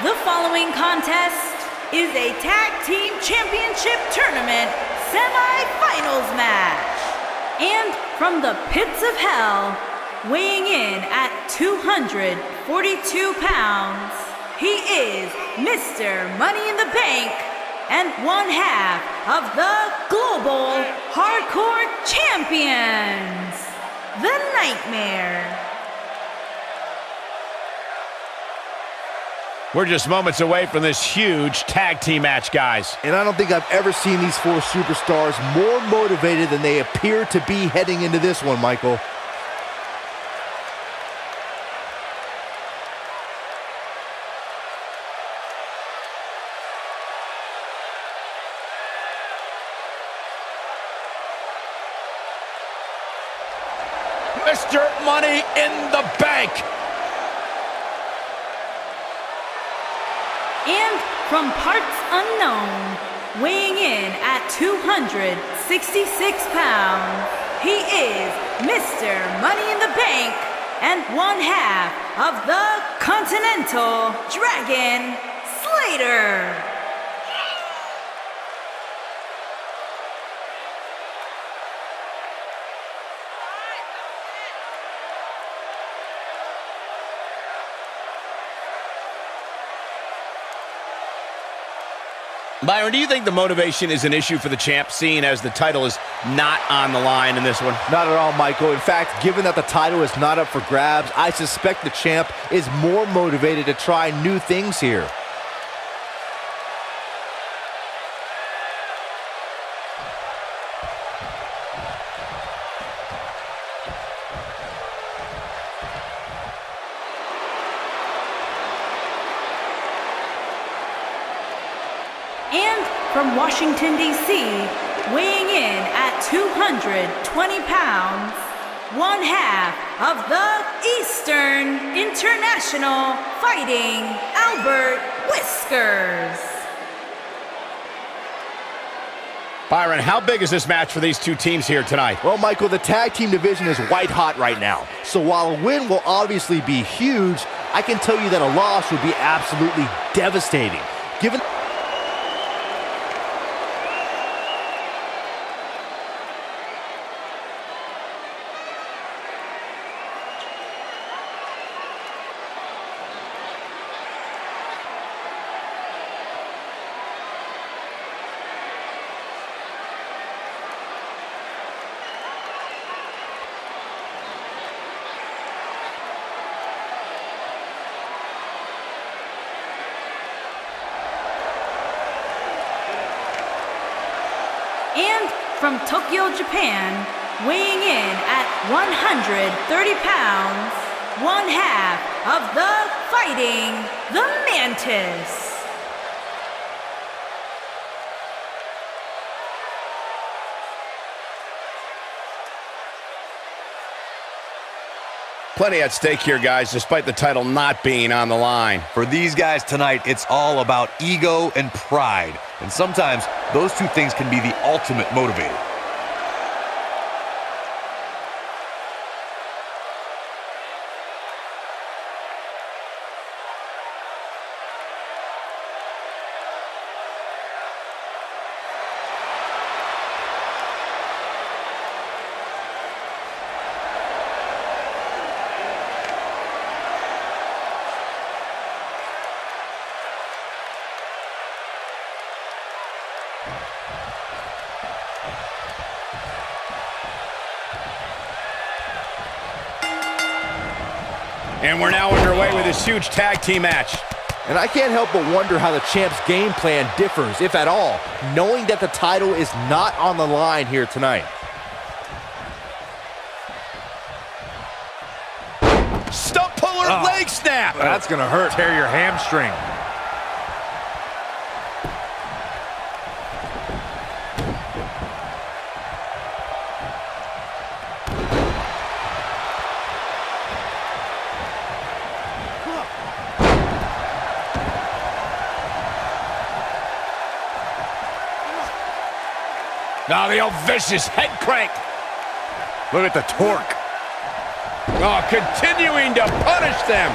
The following contest is a Tag Team Championship Tournament semi-finals match. And from the pits of hell, weighing in at 242 pounds, he is Mr. Money in the Bank and one half of the Global Hardcore Champions, The Nightmare. We're just moments away from this huge tag team match, guys. And I don't think I've ever seen these four superstars more motivated than they appear to be heading into this one, Michael. Mr. Money in the Bank. And from parts unknown, weighing in at 266 pounds, he is Mr. Money in the Bank and one half of the Continental Dragon, Slater. Byron, do you think the motivation is an issue for the champ, seeing as the title is not on the line in this one? Not at all, Michael. In fact, given that the title is not up for grabs, I suspect the champ is more motivated to try new things here. And from Washington, D.C., weighing in at 220 pounds, one half of the Eastern International Fighting, Albert Whiskers. Byron, how big is this match for these two teams here tonight? Well, Michael, the tag team division is white hot right now. So while a win will obviously be huge, I can tell you that a loss would be absolutely devastating. Given And from Tokyo, Japan, weighing in at 130 pounds, one half of the Fighting, the Mantis. Plenty at stake here, guys, despite the title not being on the line. For these guys tonight, it's all about ego and pride. And sometimes those two things can be the ultimate motivator. And we're now underway with this huge tag team match. And I can't help but wonder how the champ's game plan differs, if at all, knowing that the title is not on the line here tonight. Stump puller leg snap. That's going to hurt. Tear your hamstring. Now the old vicious head crank. Look at the torque. Oh, continuing to punish them.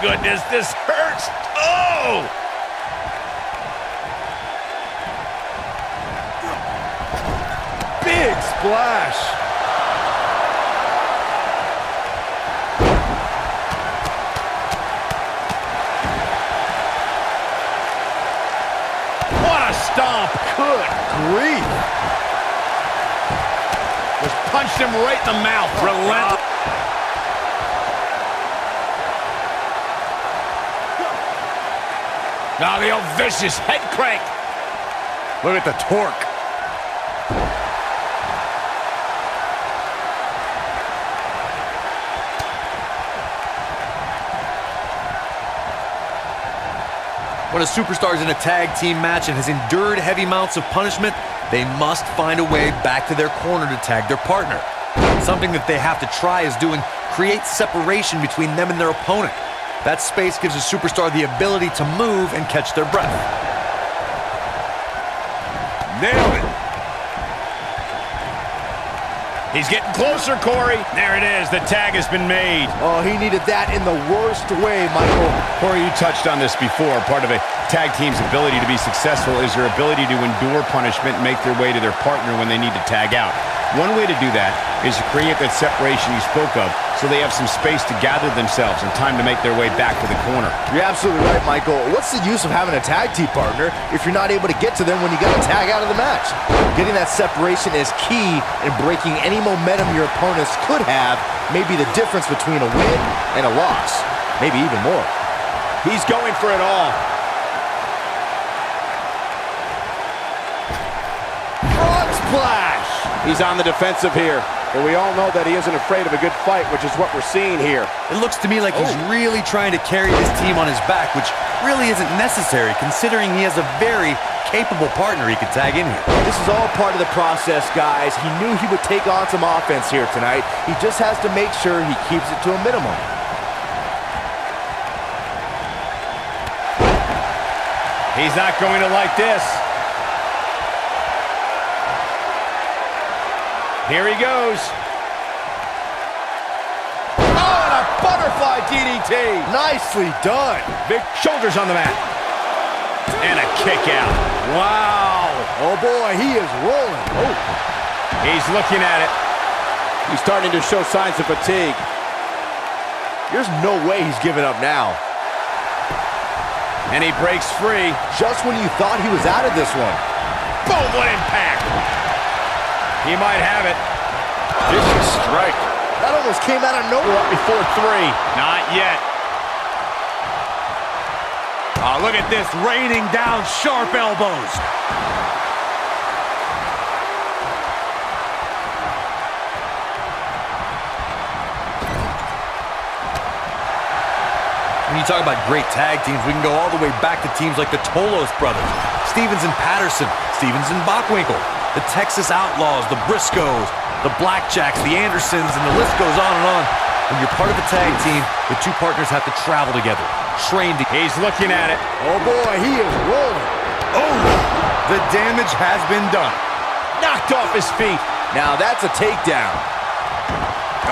goodness, this hurts. Oh! Big splash. What a stomp. Good grief. Just punched him right in the mouth. Relentless. Now the old vicious head crank. Look at the torque. When a superstar is in a tag team match and has endured heavy amounts of punishment, they must find a way back to their corner to tag their partner. Something that they have to try is doing create separation between them and their opponent. That space gives a superstar the ability to move and catch their breath. Nailed it. He's getting closer, Corey. There it is. The tag has been made. Oh, he needed that in the worst way, Michael. Corey, you touched on this before. Part of a tag team's ability to be successful is their ability to endure punishment and make their way to their partner when they need to tag out. One way to do that is to create that separation you spoke of so they have some space to gather themselves and time to make their way back to the corner. You're absolutely right, Michael. What's the use of having a tag team partner if you're not able to get to them when you got to tag out of the match? Getting that separation is key in breaking any momentum your opponents could have, maybe the difference between a win and a loss, maybe even more. He's going for it all. Frog splash! He's on the defensive here, but we all know that he isn't afraid of a good fight, which is what we're seeing here. It looks to me like he's really trying to carry his team on his back, which really isn't necessary considering he has a very capable partner he could tag in here. This is all part of the process, guys. He knew he would take on some offense here tonight. He just has to make sure he keeps it to a minimum. He's not going to like this. Here he goes. Oh, and a butterfly DDT. Nicely done. Big shoulders on the mat. And a kick out. Wow. Oh, boy, he is rolling. Oh. He's looking at it. He's starting to show signs of fatigue. There's no way he's giving up now. And he breaks free. Just when you thought he was out of this one. Boom, what impact. He might have it. Vicious strike. That almost came out of We're nowhere. up before 3. Not yet. Oh, look at this, raining down sharp elbows. When you talk about great tag teams, we can go all the way back to teams like the Tolos brothers, Stevens and Patterson, Stevens and Bockwinkel, the Texas Outlaws, the Briscoes, the Blackjacks, the Andersons, and the list goes on and on. When you're part of a tag team, the two partners have to travel together, train together. He's looking at it. Oh, boy, he is rolling. Oh, the damage has been done. Knocked off his feet. Now that's a takedown.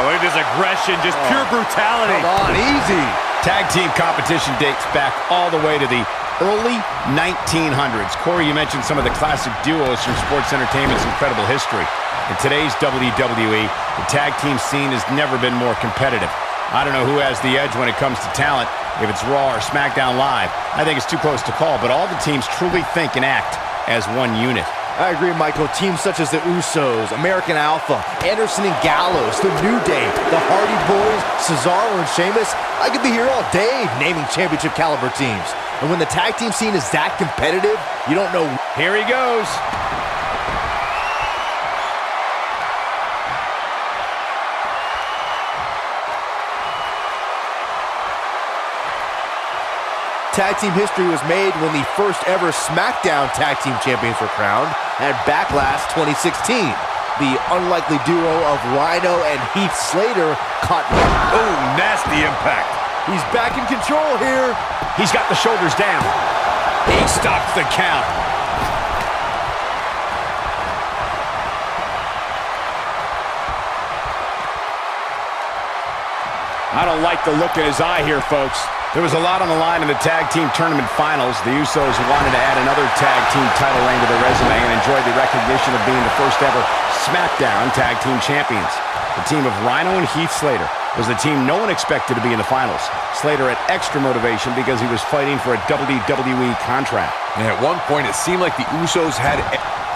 Oh, look at this aggression, just pure brutality. Come on, easy. Tag team competition dates back all the way to the early 1900s. Corey, you mentioned some of the classic duos from sports entertainment's incredible history. In today's WWE, the tag team scene has never been more competitive. I don't know who has the edge when it comes to talent, if it's Raw or SmackDown Live. I think it's too close to call, but all the teams truly think and act as one unit. I agree, Michael. Teams such as the Usos, American Alpha, Anderson and Gallows, the New Day, the Hardy Boys, Cesaro and Sheamus. I could be here all day naming championship caliber teams. And when the tag team scene is that competitive, you don't know. Here he goes. Tag team history was made when the first ever SmackDown Tag Team Champions were crowned at Backlash 2016. The unlikely duo of Rhino and Heath Slater caught. Oh, nasty impact. He's back in control here. He's got the shoulders down. He stops the count. I don't like the look in his eye here, folks. There was a lot on the line in the tag team tournament finals. The Usos wanted to add another tag team title reign to their resume and enjoyed the recognition of being the first ever SmackDown tag team champions. The team of Rhino and Heath Slater was the team no one expected to be in the finals. Slater had extra motivation because he was fighting for a WWE contract. And at one point, it seemed like the Usos had...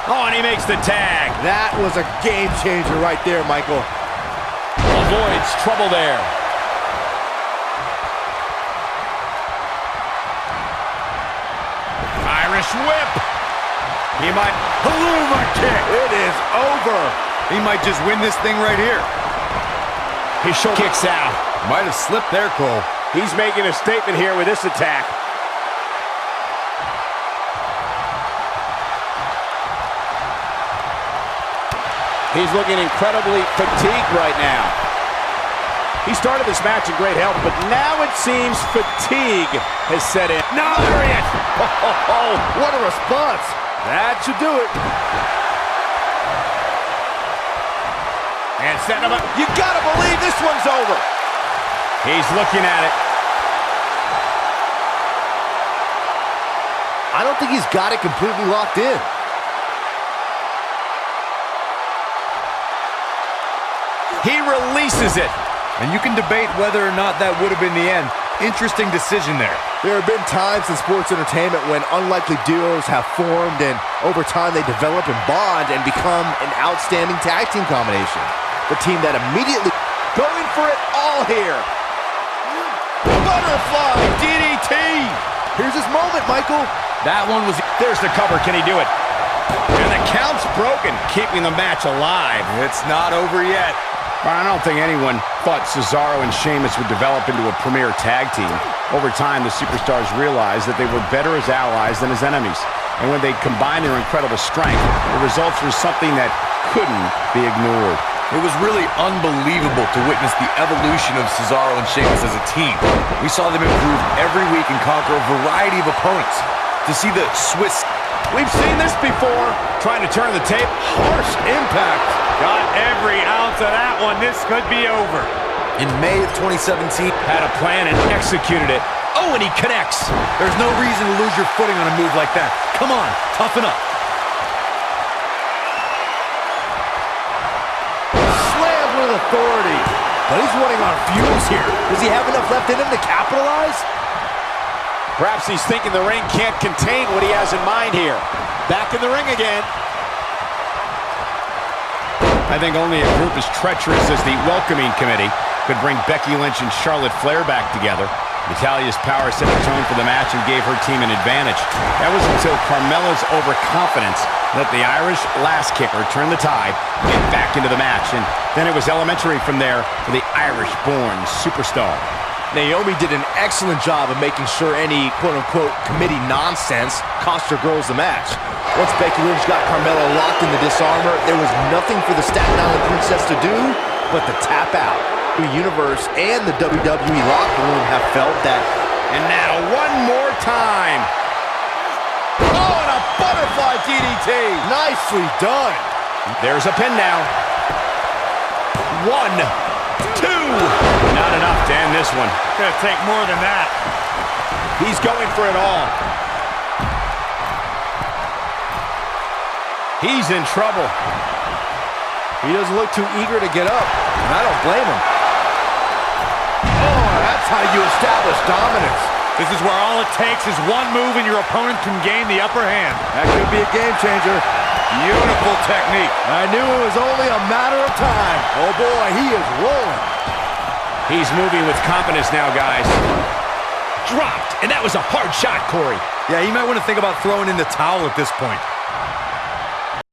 Oh, and he makes the tag. That was a game changer right there, Michael. Avoids trouble there. Irish whip. He might... Helluva kick. It is over. He might just win this thing right here. His shoulder kicks out. Might have slipped there, Cole. He's making a statement here with this attack. He's looking incredibly fatigued right now. He started this match in great health, but now it seems fatigue has set in. No, there he is. Oh, what a response. That should do it. And setting him up. You gotta believe this one's over. He's looking at it. I don't think he's got it completely locked in. He releases it. And you can debate whether or not that would have been the end. Interesting decision there. There have been times in sports entertainment when unlikely duos have formed and over time they develop and bond and become an outstanding tag team combination. The team that immediately going for it all here. Butterfly DDT. Here's his moment, Michael. That one was... There's the cover. Can he do it? And the count's broken, keeping the match alive. It's not over yet. I don't think anyone thought Cesaro and Sheamus would develop into a premier tag team. Over time, the superstars realized that they were better as allies than as enemies. And when they combined their incredible strength, the results were something that couldn't be ignored. It was really unbelievable to witness the evolution of Cesaro and Sheamus as a team. We saw them improve every week and conquer a variety of opponents. To see the Swiss... We've seen this before. Trying to turn the tape. Harsh impact. Got every ounce of that one. This could be over. In May of 2017... Had a plan and executed it. Oh, and he connects. There's no reason to lose your footing on a move like that. Come on, toughen up. Slammed with authority. But he's running on fumes here. Does he have enough left in him to capitalize? Perhaps he's thinking the ring can't contain what he has in mind here. Back in the ring again. I think only a group as treacherous as the Welcoming Committee could bring Becky Lynch and Charlotte Flair back together. Natalya's power set the tone for the match and gave her team an advantage. That was until Carmella's overconfidence let the Irish Lass Kicker turn the tide and get back into the match. And then it was elementary from there for the Irish-born superstar. Naomi did an excellent job of making sure any quote-unquote committee nonsense cost her girls the match. Once Becky Lynch got Carmella locked in the disarmor, there was nothing for the Staten Island Princess to do but to tap out. The Universe and the WWE locker room have felt that. And now one more time. Oh, and a butterfly DDT. Nicely done. There's a pin now. 1, 2. Not enough to end this one. Gonna take more than that. He's going for it all. He's in trouble. He doesn't look too eager to get up, and I don't blame him. Oh, that's how you establish dominance. This is where all it takes is one move and your opponent can gain the upper hand. That could be a game changer. Beautiful technique. I knew it was only a matter of time. Oh boy, he is rolling. He's moving with confidence now, guys. Dropped, and that was a hard shot, Corey. Yeah, he might want to think about throwing in the towel at this point.